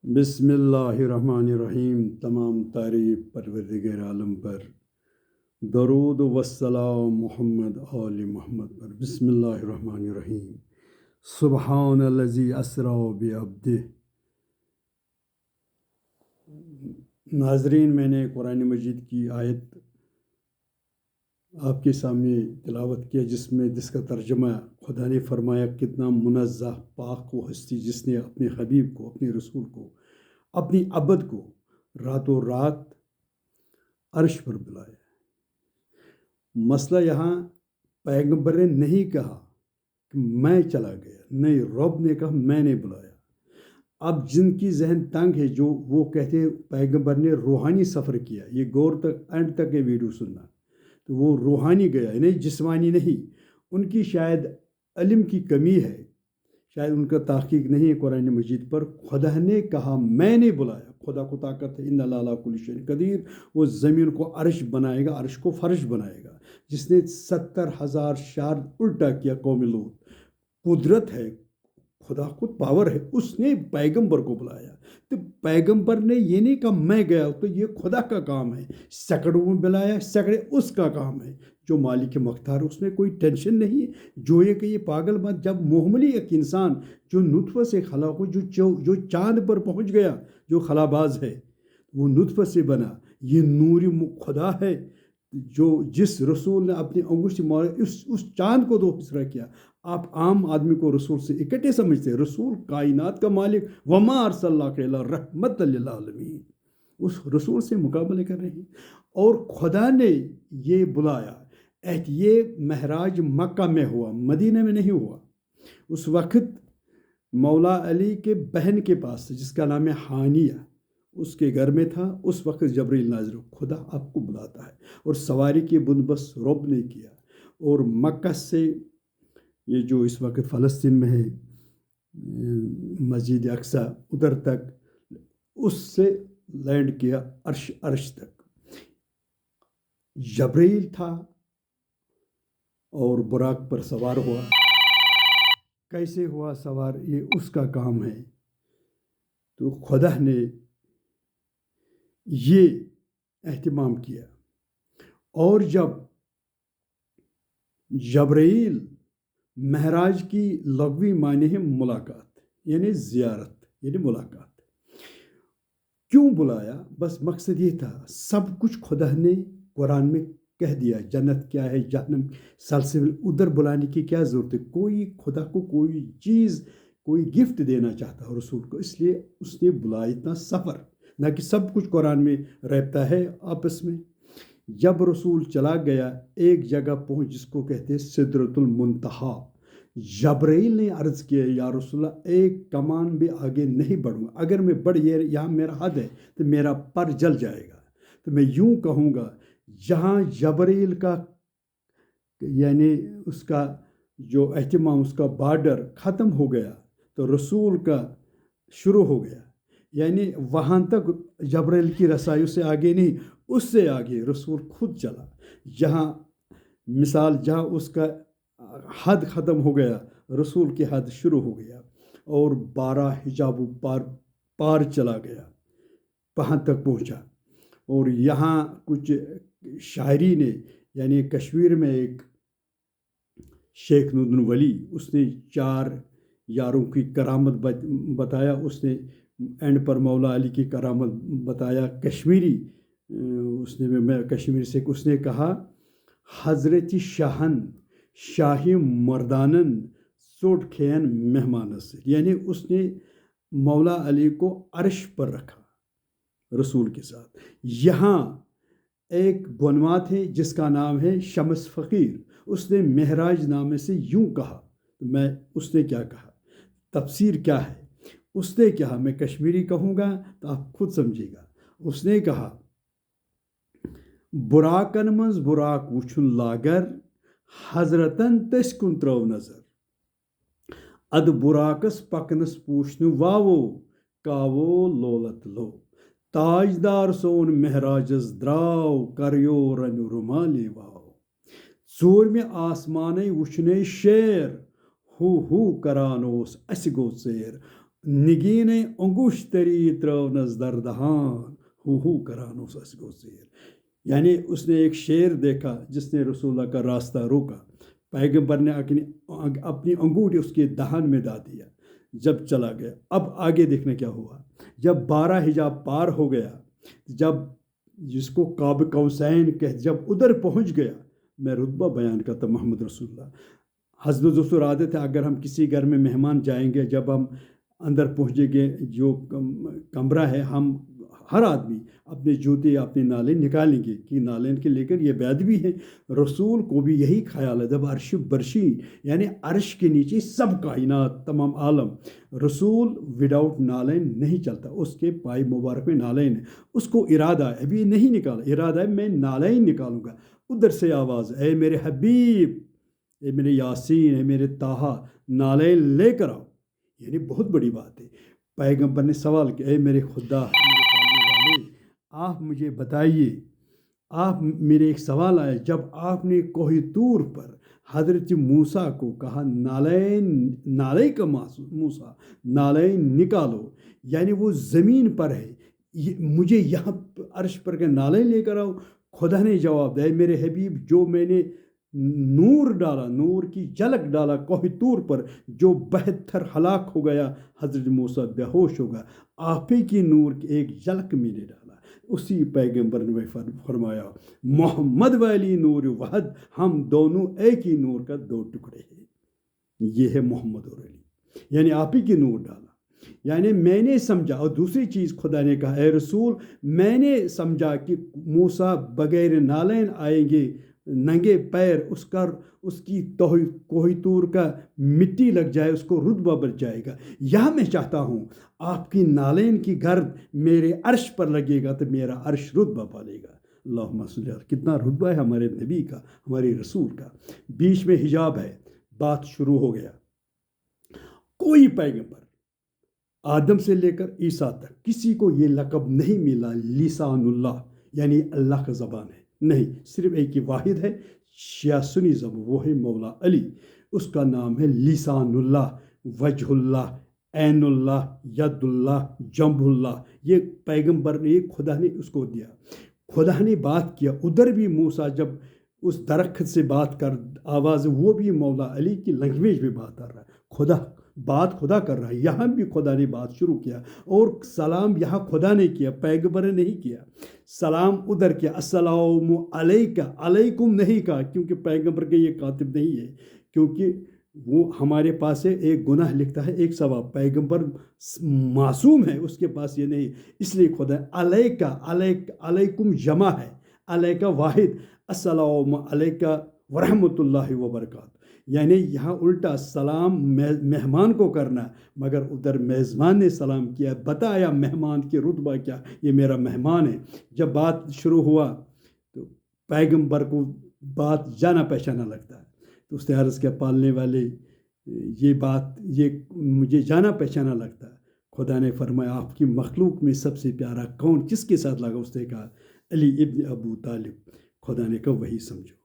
بسم اللہ الرحمن الرحیم۔ تمام تعریف پروردگار عالم پر، درود والسلام محمد آل محمد پر۔ بسم اللہ الرحمن الرحیم۔ سبحان الذی اسری بعبدہ۔ ناظرین، میں نے قرآن مجید کی آیت آپ کے سامنے تلاوت کیا جس کا ترجمہ خدا نے فرمایا، کتنا منزہ پاک و ہستی جس نے اپنے حبیب کو، اپنے رسول کو، اپنی عبد کو راتوں رات عرش پر بلایا۔ مسئلہ یہاں پیغمبر نے نہیں کہا کہ میں چلا گیا، نہیں، رب نے کہا میں نے بلایا۔ اب جن کی ذہن تنگ ہے، جو وہ کہتے ہیں پیغمبر نے روحانی سفر کیا، یہ غور تک اینڈ تک یہ ویڈیو سننا، تو وہ روحانی گیا، نہیں جسمانی نہیں۔ ان کی شاید علم کی کمی ہے، شاید ان کا تحقیق نہیں ہے قرآن مجید پر۔ خدا نے کہا میں نے بلایا، خدا کو طاقت ہے، ان اللہ علی کل شیء قدیر۔ وہ زمین کو عرش بنائے گا، عرش کو فرش بنائے گا۔ جس نے 70,000 شار الٹا کیا قوم لوط، قدرت ہے، خدا خود پاور ہے، اس نے پیغمبر کو بلایا۔ تو پیغمبر نے یہ نہیں کہا میں گیا، تو یہ خدا کا کام ہے۔ سکڑوں میں بلایا، سکڑے اس کا کام ہے جو مالک مختار، اس میں کوئی ٹینشن نہیں ہے۔ جو یہ کہ یہ پاگل بات، جب محملی ایک انسان جو نطفہ سے خلا ہو، جو چاند پر پہنچ گیا، جو خلاباز ہے، وہ نطفہ سے بنا، یہ نوری خدا ہے جو جس رسول نے اپنی انگشت مارا، اس چاند کو دو حصہ کیا۔ آپ عام آدمی کو رسول سے اکٹھے سمجھتے ہیں، رسول کائنات کا مالک، وما ارسلناک الا رحمۃ للعالمین، اس رسول سے مقابلے کر رہے ہیں۔ اور خدا نے یہ بلایا، یہ معراج مکہ میں ہوا، مدینہ میں نہیں ہوا۔ اس وقت مولا علی کے بہن کے پاس، جس کا نام ہے حانیہ، اس کے گھر میں تھا۔ اس وقت جبرائیل نازل ہو، خدا آپ کو بلاتا ہے، اور سواری کی بندوبست رب نے کیا۔ اور مکہ سے یہ جو اس وقت فلسطین میں ہے مسجد اقصی، ادھر تک اس سے لینڈ کیا عرش تک۔ جبرائیل تھا اور براق پر سوار ہوا۔ کیسے ہوا سوار، یہ اس کا کام ہے۔ تو خدا نے یہ اہتمام کیا۔ اور جب جبرائیل، معراج کی لغوی معنی ہے ملاقات، یعنی زیارت، یعنی ملاقات۔ کیوں بلایا؟ بس مقصد یہ تھا، سب کچھ خدا نے قرآن میں کہہ دیا، جنت کیا ہے، جہنم سلسبیل، ادھر بلانے کی کیا ضرورت ہے؟ کوئی خدا کو کوئی چیز، کوئی گفٹ دینا چاہتا ہے رسول کو، اس لیے اس نے بلایا اتنا سفر، نہ کہ سب کچھ قرآن میں رہتا ہے آپس میں۔ جب رسول چلا گیا، ایک جگہ پہنچ جس کو کہتے ہیں سدرۃ المنتہا، جبرائیل نے عرض کیا، یا رسول اللہ، ایک کمان بھی آگے نہیں بڑھوں، اگر میں بڑھ گیا، یہاں میرا حد ہے تو میرا پر جل جائے گا۔ تو میں یوں کہوں گا، جہاں جبرائیل کا یعنی اس کا جو اہتمام، اس کا بارڈر ختم ہو گیا، تو رسول کا شروع ہو گیا۔ یعنی وہاں تک جبرائیل کی رسائی سے آگے نہیں، اس سے آگے رسول خود چلا۔ جہاں مثال، جہاں اس کا حد ختم ہو گیا، رسول کی حد شروع ہو گیا، اور 12 حجاب پار چلا گیا، وہاں تک پہنچا۔ اور یہاں کچھ شاعری نے، یعنی کشمیر میں ایک شیخ نور ولی، اس نے 4 یاروں کی کرامت بتایا، اس نے اینڈ پر مولا علی کی کرامت بتایا کشمیری، اس نے، میں کشمیر سے، اس نے کہا، حضرت شاہن شاہی مردانن سوٹ کھین مہمان سے، یعنی اس نے مولا علی کو عرش پر رکھا رسول کے ساتھ۔ یہاں ایک بنوات ہے جس کا نام ہے شمس فقیر، اس نے معراج نامے سے یوں کہا، میں اس نے کیا کہا، تفسیر کیا ہے، اس نے کہا، میں کشمیری کہوں گا تو آپ خود سمجھے گا۔ اس نے کہا، براکن منز براک وچھن لاگر، حضرتن تس کن ترو نظر، اد براکس پکنس پوشن واوو، کاوو لولت لو، تاجدار سون مہراجز دراو، کریو رن رمالی واو، ژور میں آسمانے وچھنے شیر، ہو کران اوس اس گو ژیر، نگین انگوشتری ترونز در دہان ہو کرانو سس گو زیر. یعنی اس نے ایک شیر دیکھا جس نے رسول اللہ کا راستہ روکا. پیغمبر نے اپنی انگوٹھی اس کے دہان میں ڈال دیا جب چلا گیا. اب آگے دیکھنا کیا ہوا. جب 12 حجاب پار ہو گیا, جب جس کو قاب قوسین جب ادھر پہنچ گیا, میں رتبہ بیان کرتا محمد رسول اللہ. حضرت ظفر عادت ہے اگر ہم کسی گھر میں مہمان جائیں گے, جب ہم اندر پہنچیں گے جو کمرہ ہے, ہم ہر آدمی اپنے جوتے یا اپنے نالے نکالیں گے کہ نالے کے لے کر یہ بیعت بھی ہے. رسول کو بھی یہی خیال ہے. جب عرش برشی یعنی عرش کے نیچے سب کائنات تمام عالم, رسول وداؤٹ نالین نہیں چلتا. اس کے پائے مبارک میں نالین ہے. اس کو ارادہ ہے, ابھی نہیں نکالا, ارادہ ہے میں نالین نکالوں گا. ادھر سے آواز, اے میرے حبیب, اے میرے یاسین, اے میرے طٰہٰ, نالین لے کر آؤ. یعنی بہت بڑی بات ہے. پیغمبر نے سوال کیا, اے میرے خدا, آپ مجھے بتائیے, آپ میرے ایک سوال آیا جب آپ نے کوہ طور پر حضرت موسیٰ کو کہا نالے کا موسیٰ نالین نکالو, یعنی وہ زمین پر ہے, مجھے یہاں عرش پر کے نالین لے کر آؤ. خدا نے جواب دیا, میرے حبیب, جو میں نے نور ڈالا, نور کی جھلک ڈالا کوہ طور پر, جو بہتر ہلاک ہو گیا حضرت موسیٰ بے ہوش ہوگا, آپ ہی کی نور کی ایک جھلک میں نے ڈالا. اسی پیغمبر نے فرمایا, محمد والی نور وحد, ہم دونوں ایک ہی نور کا دو ٹکڑے ہیں. یہ ہے محمد اور علی, یعنی آپ ہی کی نور ڈالا. یعنی میں نے سمجھا. اور دوسری چیز خدا نے کہا, اے رسول, میں نے سمجھا کہ موسیٰ بغیر نالین آئیں گے, ننگے پیر, اس کی کوہ طور کا مٹی لگ جائے, اس کو رتبہ بچ جائے گا. یہاں میں چاہتا ہوں آپ کی نالین کی گرد میرے عرش پر لگے گا تو میرا عرش رتبہ پالے گا. اللہم صلی اللہ. کتنا رتبہ ہے ہمارے نبی کا, ہمارے رسول کا. بیچ میں حجاب ہے, بات شروع ہو گیا. کوئی پیغمبر آدم سے لے کر عیسیٰ تک کسی کو یہ لقب نہیں ملا لسان اللہ, یعنی اللہ کا زبان ہے. نہیں, صرف ایک ہی واحد ہے, شیعہ سنی زبان, وہ ہے مولا علی. اس کا نام ہے لسان اللہ, وجہ اللہ, عین اللہ, ید اللہ, جنب اللہ. یہ پیغمبر نے, خدا نے اس کو دیا. خدا نے بات کیا. ادھر بھی موسیٰ جب اس درخت سے بات کر آواز, وہ بھی مولا علی کی لینگویج میں بات کر رہا ہے. خدا کر رہا ہے. یہاں بھی خدا نے بات شروع کیا, اور سلام یہاں خدا نے کیا, پیغمبر نے نہیں کیا. سلام ادھر کیا, السلام علیکہ, علیکم نہیں کہا, کیونکہ پیغمبر کے یہ کاتب نہیں ہے, کیونکہ وہ ہمارے پاس ہے ایک گناہ لکھتا ہے ایک ثواب. پیغمبر معصوم ہے, اس کے پاس یہ نہیں, اس لیے خدا علیکہ, علیکم جمع ہے, علیکہ واحد, السلام علیکہ ورحمۃ اللہ وبرکاتہ. یعنی یہاں الٹا سلام مہمان کو کرنا, مگر ادھر میزبان نے سلام کیا, بتایا مہمان کے رتبہ کیا, یہ میرا مہمان ہے. جب بات شروع ہوا تو پیغمبر کو بات جانا پہچانا لگتا ہے, تو اس نے عرض کیا, پالنے والے, یہ مجھے جانا پہچانا لگتا ہے. خدا نے فرمایا, آپ کی مخلوق میں سب سے پیارا کون, کس کے ساتھ لگا؟ اس نے کہا علی ابن ابو طالب. خدا نے کہا وہی سمجھو.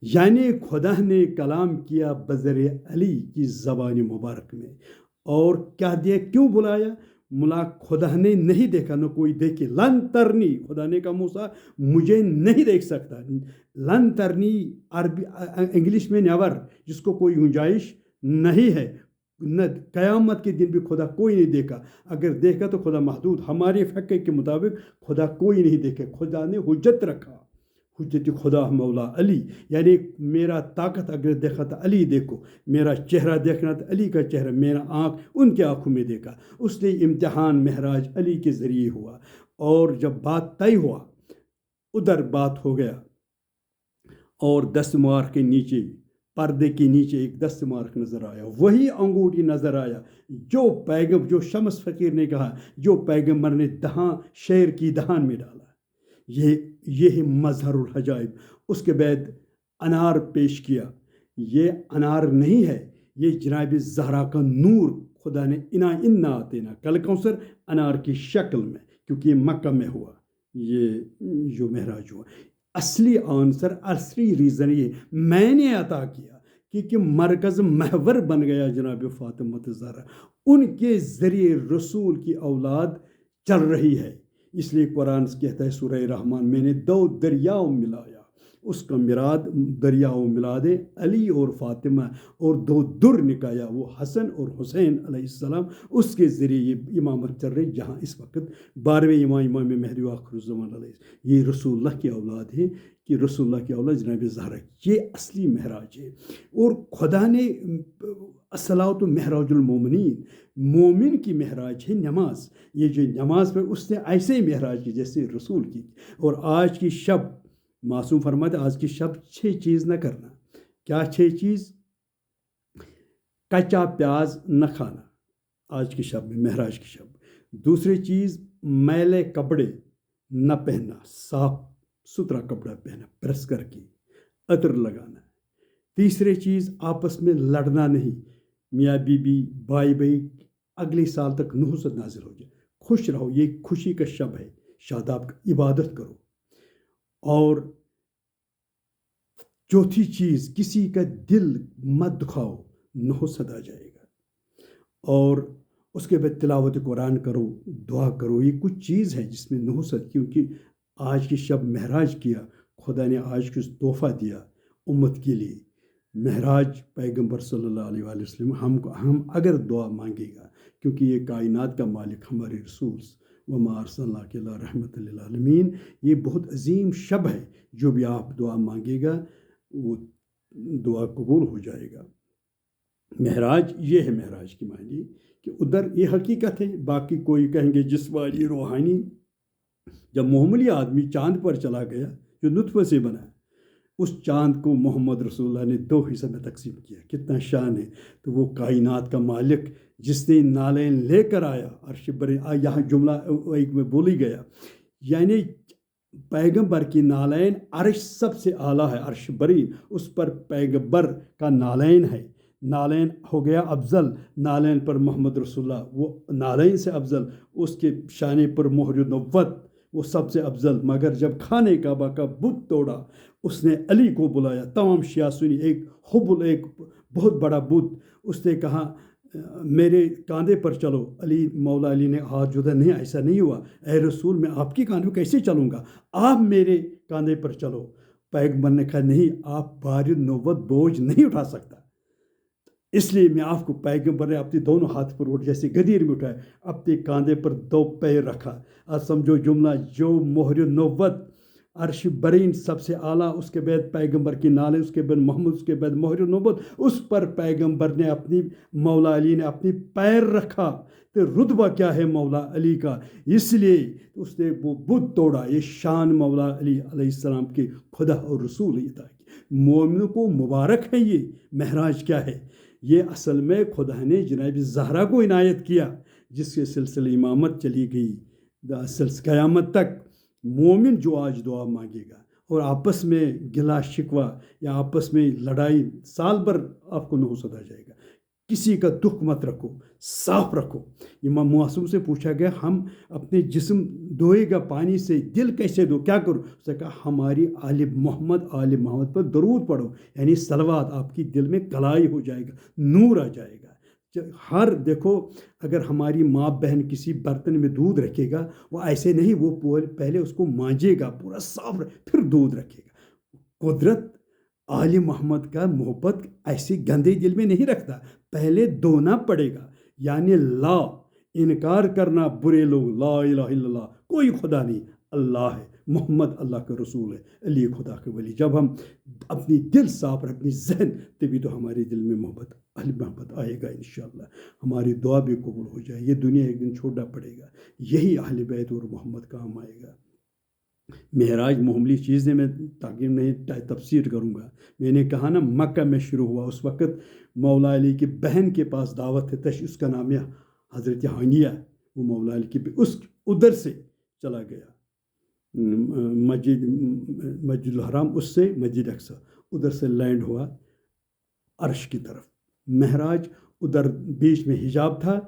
یعنی خدا نے کلام کیا بذر علی کی زبان مبارک میں, اور کیا دیا, کیوں بلایا؟ خدا نے نہیں دیکھا, نہ کوئی دیکھے. لن ترنی, خدا نے کہا موسیٰ مجھے نہیں دیکھ سکتا. لن ترنی عربی انگلش میں نیور, جس کو کوئی گنجائش نہیں ہے. نہ قیامت کے دن بھی خدا کوئی نہیں دیکھا. اگر دیکھا تو خدا محدود. ہمارے فقہ کے مطابق خدا کوئی نہیں دیکھے. خدا نے حجت رکھا, حجت خدا مولا علی. یعنی میرا طاقت اگر دیکھا تو علی دیکھو, میرا چہرہ دیکھنا تو علی کا چہرہ, میرا آنکھ ان کے آنکھوں میں دیکھا. اس نے امتحان معراج علی کے ذریعے ہوا, اور جب بات طے ہوا ادھر بات ہو گیا, اور دستمار کے نیچے, پردے کے نیچے ایک دستمار نظر آیا, وہی انگوٹھی نظر آیا جو شمس فقیر نے کہا, جو پیغمبر نے شیر کی دہان میں ڈالا. یہ مظہر الحجائب. اس کے بعد انار پیش کیا. یہ انار نہیں ہے, یہ جناب زہرا کا نور. خدا نے انا آتینا کل کوثر انار کی شکل میں, کیونکہ یہ مکہ میں ہوا, یہ جو معراج ہوا. اصلی آنسر, اصلی ریزن یہ میں نے عطا کیا, کیونکہ مرکز محور بن گیا جناب فاطمہ زہرا. ان کے ذریعے رسول کی اولاد چل رہی ہے. اس لیے قرآن کہتا ہے سورہ رحمان میں نے 2 دریاؤں ملایا. اس کا مراد دریاؤں ملاد علی اور فاطمہ اور 2 در نکایا وہ حسن اور حسین علیہ السلام. اس کے ذریعے یہ امامت چل رہی جہاں اس وقت 12ویں امام مہدی آخر الزمان علیہ یہ رسول اللہ کی اولاد ہے کہ رسول اللہ کی اولاد جناب زہرا. یہ اصلی معراج ہے. اور خدا نے الصلاۃ معراج المومنین مومن کی معراج ہے نماز. یہ جو نماز پہ اس نے ایسے ہی معراج کی جیسے رسول کی. اور آج کی شب معصوم فرماتے آج کی شب 6 چیز نہ کرنا. کیا 6 چیز؟ کچا پیاز نہ کھانا آج کی شب میں معراج کی شب. دوسری چیز میلے کپڑے نہ پہننا، صاف ستھرا کپڑا پہنا پریس کر کے، عطر لگانا. تیسری چیز آپس میں لڑنا نہیں، میاں بیوی بھائی بھائی اگلے سال تک نحوست نازل ہو جائے. خوش رہو، یہ خوشی کا شب ہے، شاداب عبادت کرو. اور چوتھی چیز کسی کا دل مت دکھاؤ، نحوست آ جائے گا. اور اس کے بعد تلاوت قرآن کرو، دعا کرو. یہ کچھ چیز ہے جس میں نحوست، کیونکہ آج کی شب معراج کیا، خدا نے آج کچھ تحفہ دیا امت کے لیے. معراج پیغمبر صلی اللہ علیہ وآلہ وسلم ہم اگر دعا مانگے گا، کیونکہ یہ کائنات کا مالک ہمارے رسول وما ارسلناک الا رحمۃ للعالمین. یہ بہت عظیم شب ہے، جو بھی آپ دعا مانگے گا وہ دعا قبول ہو جائے گا. معراج یہ ہے معراج کی معنی کہ ادھر یہ حقیقت ہے. باقی کوئی کہیں گے جسمانی روحانی. جب معمولی آدمی چاند پر چلا گیا جو نطفے سے بنا، اس چاند کو محمد رسول اللہ نے 2 حصے میں تقسیم کیا. کتنا شان ہے. تو وہ کائنات کا مالک جس نے نالین لے کر آیا عرش بری، یہاں جملہ ایک میں بولی گیا، یعنی پیغمبر کی نالین عرش سب سے اعلیٰ ہے، عرش بری اس پر پیغمبر کا نالین ہے. نالین ہو گیا افضل، نالین پر محمد رسول اللہ وہ نالین سے افضل. اس کے شانے پر مہر نبوت وہ سب سے افضل. مگر جب خانے کعبہ کا بت توڑا، اس نے علی کو بلایا. تمام شیعہ سنی، ایک حبل، ایک بہت بڑا بت. اس نے کہا میرے کاندھے پر چلو. علی مولا علی نے ہاتھ جوڑا، نہیں ایسا نہیں ہوا، اے رسول میں آپ کے کاندھے پر کیسے چلوں گا، آپ میرے کاندھے پر چلو. پیغمبر نے کہا نہیں، آپ بار نبوت بوجھ نہیں اٹھا سکتا، اس لیے میں آپ کو. پیغمبر نے اپنے دونوں ہاتھ پر اٹھ جیسے غدیر میں اٹھایا، اپنے کاندھے پر 2 پیر رکھا. اب سمجھو جملہ، جو مہر نبوت عرش برین سب سے اعلیٰ، اس کے بعد پیغمبر کی نالے، اس کے بعد محمد، اس کے بعد مہر نبوت، اس پر پیغمبر نے اپنی مولا علی نے اپنی پیر رکھا. تو رتبہ کیا ہے مولا علی کا، اس لیے اس نے وہ بت توڑا. یہ شان مولا علی علیہ السلام کے خدا اور رسول عطا کی. مومنوں کو مبارک ہے. یہ معراج کیا ہے؟ یہ اصل میں خدا نے جناب زہرا کو عنایت کیا، جس کے سلسلے امامت چلی گئی قیامت تک. مومن جو آج دعا مانگے گا اور آپس میں گلا شکوہ یا آپس میں لڑائی، سال بھر آپ کو نحوست آ جائے گا. کسی کا دکھ مت رکھو، صاف رکھو. امام معصوم سے پوچھا گیا ہم اپنے جسم دھوئے گا پانی سے، دل کیسے دو، کیا کرو؟ اس نے کہا ہماری آل محمد پر درود پڑھو، یعنی صلوات. آپ کی دل میں کلائی ہو جائے گا، نور آ جائے گا. ہر دیکھو، اگر ہماری ماں بہن کسی برتن میں دودھ رکھے گا، وہ ایسے نہیں، وہ پہلے اس کو مانجے گا پورا صاف، پھر دودھ رکھے گا. قدرت آل محمد کا محبت ایسے گندے دل میں نہیں رکھتا، پہلے دھونا پڑے گا. یعنی لا انکار کرنا برے لوگ، لا الہ الا اللہ، کوئی خدا نہیں، اللہ ہے، محمد اللہ کا رسول ہے، علی خدا کے ولی. جب ہم اپنی دل صاف رکھ، اپنی ذہن، تبھی تو ہمارے دل میں محبت آئے گا انشاءاللہ. ہماری دعا بھی قبول ہو جائے. یہ دنیا ایک دن چھوڑنا پڑے گا، یہی اہل بیت اور محمد کام آئے گا. معراج معمولی چیز نے، میں تاکہ نہیں تفسیر کروں گا. میں نے کہا نا مکہ میں شروع ہوا، اس وقت مولا علی کی بہن کے پاس دعوت ہے، اس کا نام ہے حضرت ہانیہ. وہ مولا علی کی ادھر سے چلا گیا مسجد الحرام، اس سے مسجد اقصی، ادھر سے لینڈ ہوا عرش کی طرف. معراج ادھر بیچ میں حجاب تھا،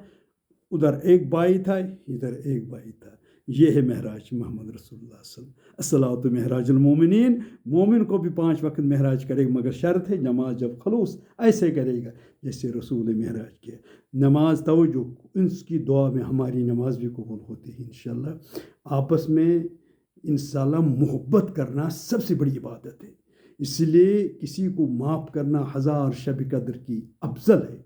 ادھر ایک بھائی تھا، ادھر ایک بھائی تھا. یہ ہے معراج محمد رسول اللہ صلی اللہ علیہ وسلم. الصلاۃ معراج المومنین. مومن کو بھی 5 وقت معراج کرے گا، مگر شرط ہے نماز جب خلوص ایسے کرے گا جیسے رسول معراج کیا. نماز توجہ، اس کی دعا میں ہماری نماز بھی قبول ہوتی ہے انشاءاللہ. آپس میں انشاءاللہ محبت کرنا سب سے بڑی عبادت ہے، اس لیے کسی کو معاف کرنا 1000 شب قدر کی افضل ہے.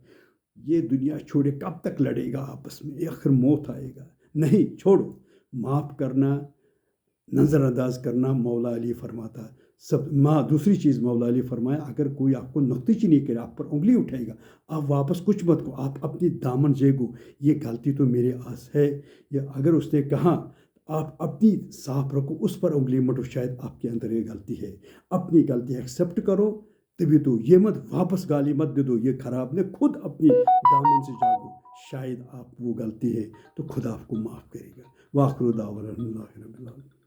یہ دنیا چھوڑے کب تک لڑے گا آپس میں، آخر موت آئے گا. نہیں، چھوڑو. معاف کرنا، نظر انداز کرنا. مولا علی فرماتا دوسری چیز مولا علی فرمایا، اگر کوئی آپ کو نقطہ چینی کرے، آپ پر انگلی اٹھائے گا، آپ واپس کچھ مت کو، آپ اپنی دامن جیگو، یہ غلطی تو میرے آس ہے. یا اگر اس نے کہا آپ اپنی صاف رکھو، اس پر انگلی مٹو، شاید آپ کے اندر یہ غلطی ہے. اپنی غلطی ایکسیپٹ کرو، تبھی تو یہ مت واپس گالی مت دے دو یہ خراب نے، خود اپنی دامن سے جاگو، شاید آپ وہ غلطی ہے تو خدا آپ کو معاف کرے گا. واخر دعوانا الحمد للہ رب العالمین.